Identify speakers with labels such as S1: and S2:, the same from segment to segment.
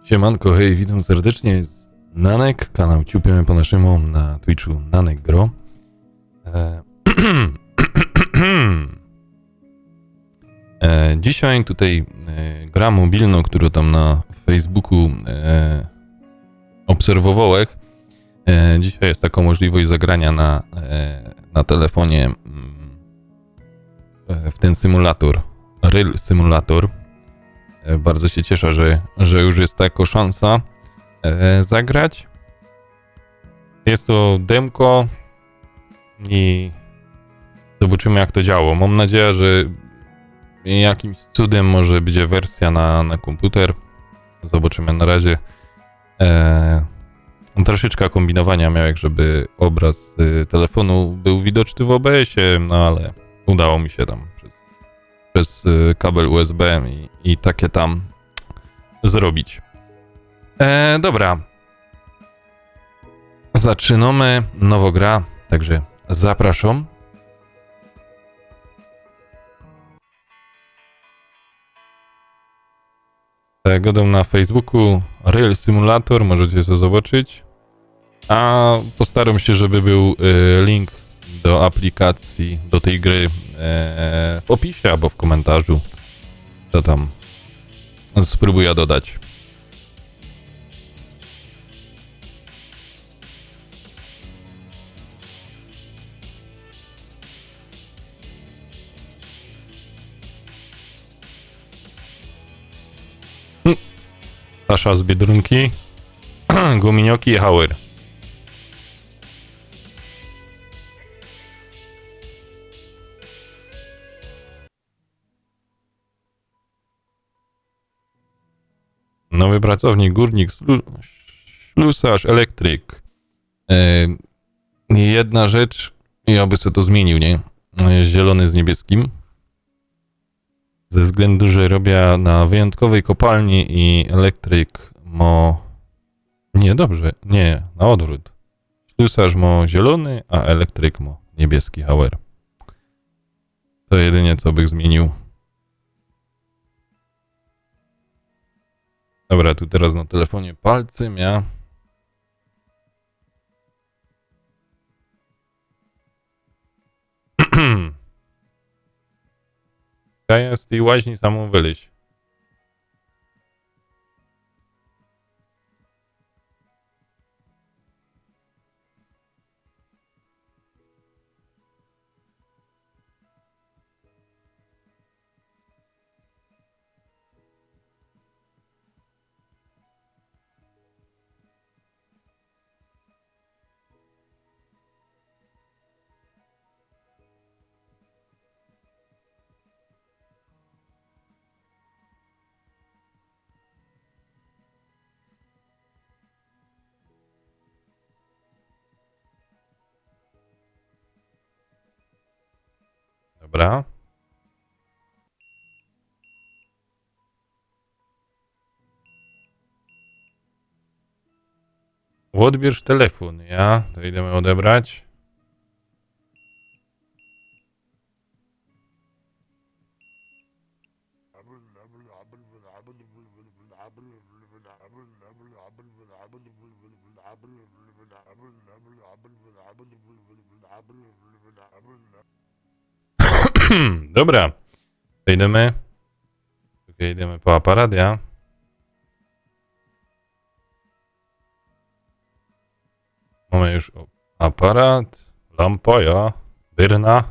S1: Siemanko, hej, witam serdecznie, jest Nanek, kanał Ciupiemy po naszemu na Twitchu Nanek Gro. Dzisiaj tutaj gra mobilna, którą tam na Facebooku obserwowałem. Dzisiaj jest taka możliwość zagrania na telefonie w ten symulator, Real Simulator. Bardzo się cieszę, że już jest taka szansa zagrać. Jest to demko i zobaczymy, jak to działa. Mam nadzieję, że jakimś cudem może będzie wersja na komputer. Zobaczymy na razie. Troszeczkę kombinowania miałem, żeby obraz telefonu był widoczny w OBS-ie, no ale udało mi się tam przez kabel USB i takie tam zrobić. Dobra. Zaczynamy nowa gra, także zapraszam. Gadam na Facebooku Real Simulator, możecie to zobaczyć. A postaram się, żeby był link do aplikacji, do tej gry w opisie albo w komentarzu. To tam spróbuję dodać. Sasza z Biedronki, Guminioki i Hauer. Nowy pracownik, górnik, ślusarz, elektryk. Jedna rzecz, ja by sobie to zmienił, nie? Zielony z niebieskim. Ze względu, że robię na wyjątkowej kopalni i elektryk Nie, dobrze, nie, na odwrót. Ślusarz ma zielony, a elektryk ma niebieski Hauer. To jedynie, co bych zmienił. Dobra, tu teraz na telefonie palcem, ja. Ja z tej łaźni samą wyleźć. Dobra. Odbierz telefon, ja. To idziemy odebrać. Dobra. Idziemy. Okay, idziemy po aparat, ja. Mamy już aparat, lampa, ja, byrna.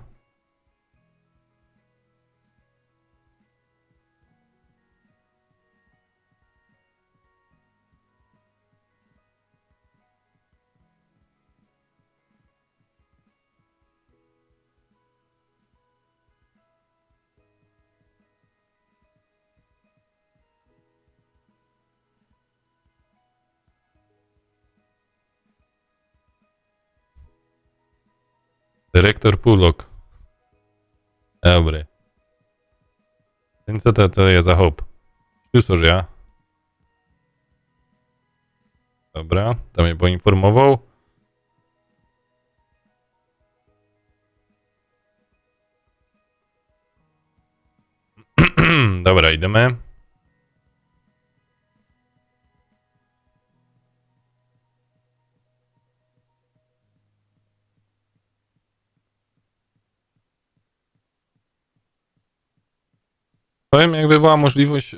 S1: Dyrektor Pulok. Dobry. Więc co to jest za hop? Ślusarz, ja. Dobra, to mnie poinformował. Dobra, idziemy. Powiem, jakby była możliwość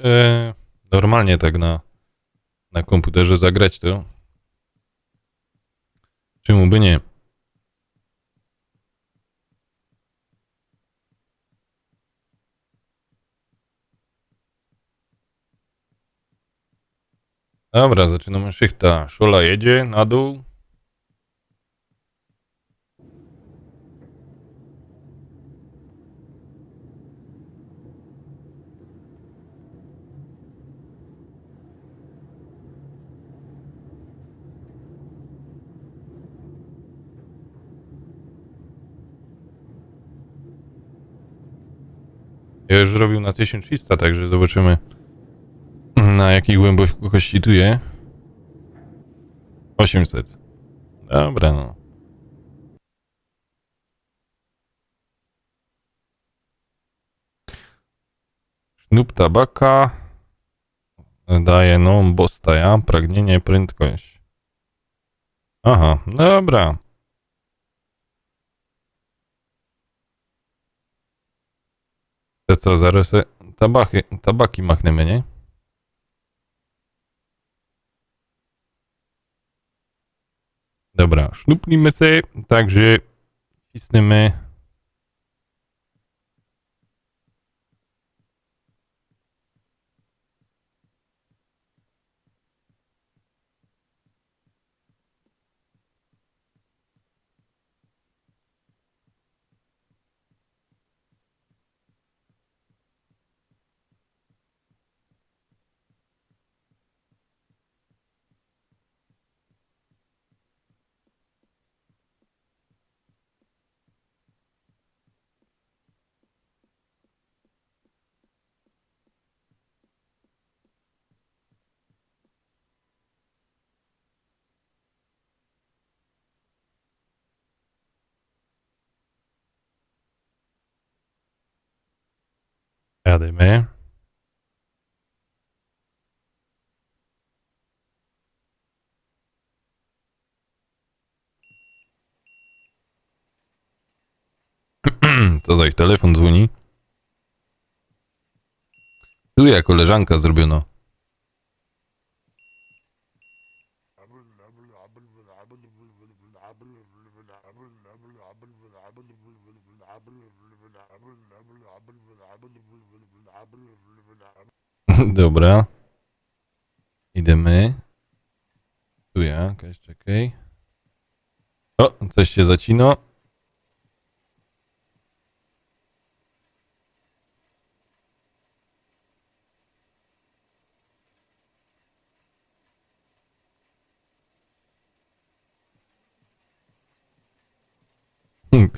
S1: normalnie tak na komputerze zagrać, to czemu by nie? Dobra, zaczynamy szychta. Szula jedzie na dół. Ja już robił na 1300, także zobaczymy, na jakiej głębokości tu je. 800. Dobra, no. Sznúp tabaka daje no bostaja, pragnienie, prędkość. Aha, dobra. To co, zaraz tabaki machnemy, nie? Dobra, sznupnijmy sobie, także cisnemy. Jadymy. To za ich telefon dzwoni. Tu ja koleżanka zrobiono. Dobra. Idziemy. Tu ja, jakaś, czekaj. O, coś się zacina.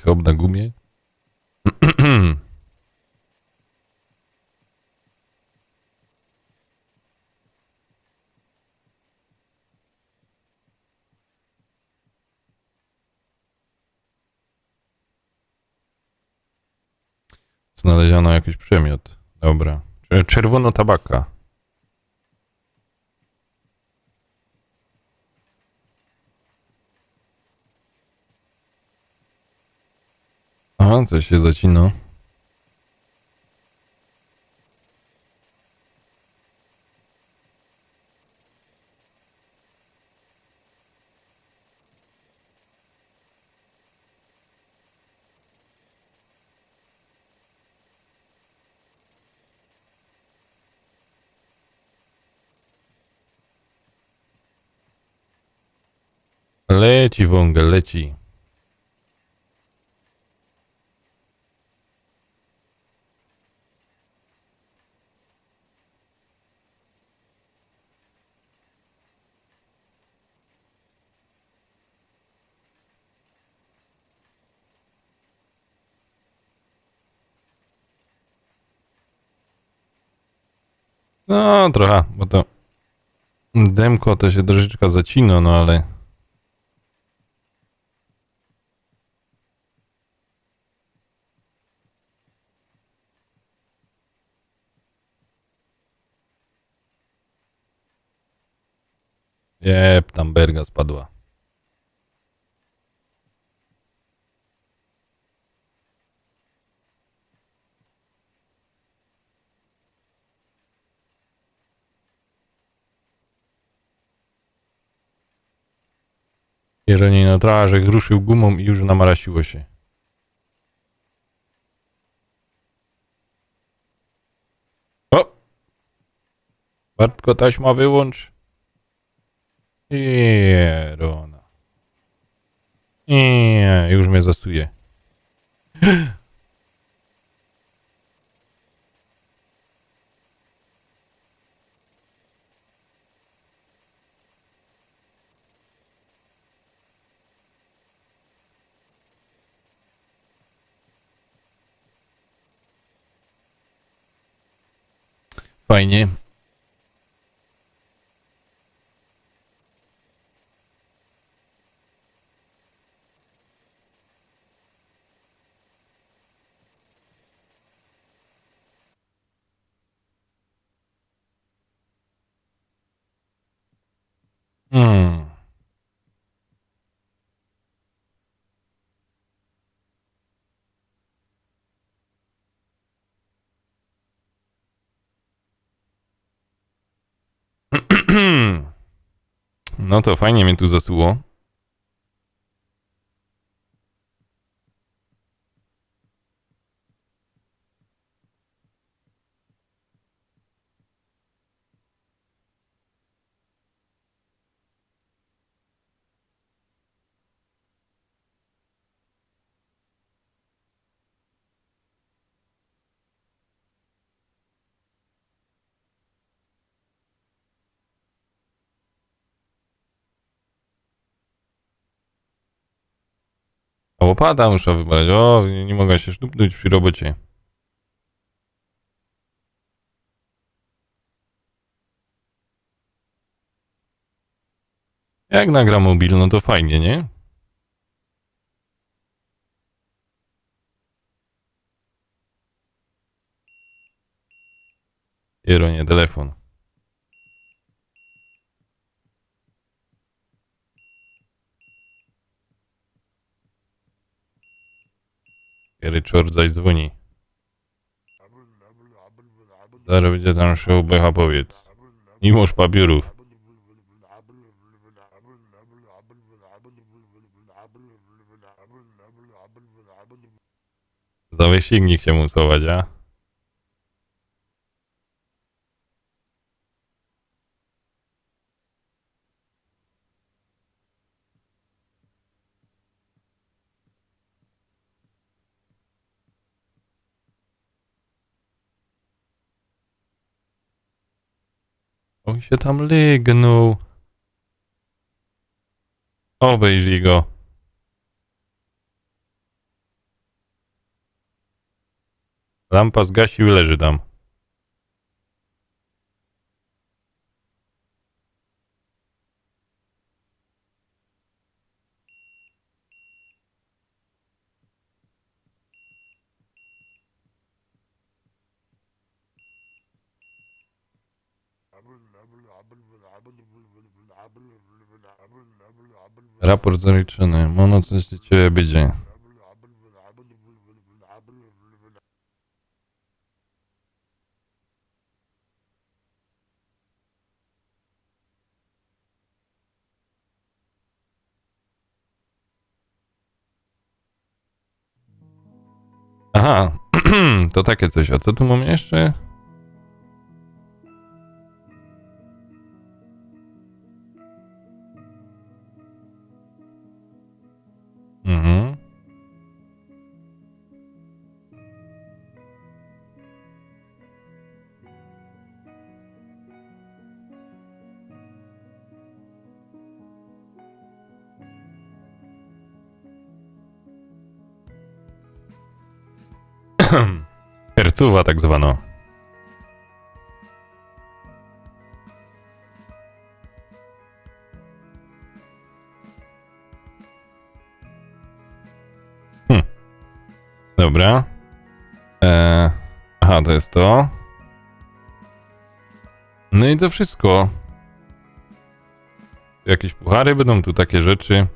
S1: Hop na gumie. Znaleziono jakiś przemiot. Dobra. Czerwono tabaka. A, coś się zacina. Leci wągel, leci. No, trochę, bo to dymko to się troszeczkę zacina, no ale... Jep, tam berga spadła. Jeżeli na trażek ruszył gumą i już namarasiło się. O! Bartko, taśma wyłącz. Jerona. Nie, już mnie zasuje. Fajnie. Hmm. No to fajnie mnie tu zasuło. A łopata muszę wybrać. O, nie mogę się sztupnąć przy robocie. Jak nagra mobil, no to fajnie, nie? Jeronie, telefon. Ryczard zaś dzwoni. Zaraz będzie tam show Becha, powiedz. Mimoż papierów. Za wyścignik się mu schować, a? On się tam lygnął. Obejrzyj go. Lampa zgasił, leży tam. Raport zaliczony. Mono, coś do ciebie będzie. Aha, to takie coś. A co tu mam jeszcze? Mhm. Hercuwa tak zwano. Dobra. Aha, to jest to. No i to wszystko. Jakieś puchary będą, tu takie rzeczy.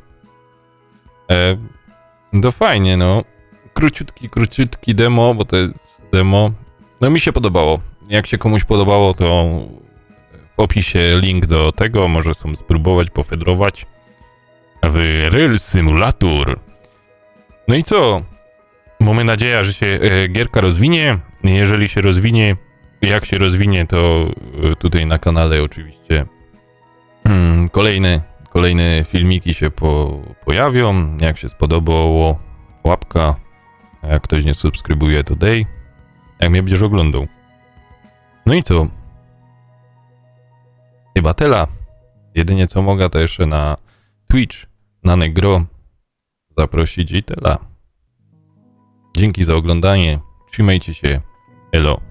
S1: To fajnie, no. Króciutki demo, bo to jest demo. No mi się podobało. Jak się komuś podobało, to w opisie link do tego. Może sobie spróbować, pofedrować. w Rail Simulator. No i co? Mamy nadzieję, że się gierka rozwinie. Jeżeli się rozwinie, jak się rozwinie, to tutaj na kanale oczywiście kolejne filmiki się pojawią. Jak się spodobało, łapka. A jak ktoś nie subskrybuje, to dej. Jak mnie będziesz oglądał. No i co? Chyba tyle. Jedynie co mogę, to jeszcze na Twitch, na Negro zaprosić i tyle. Dzięki za oglądanie. Trzymajcie się. Elo.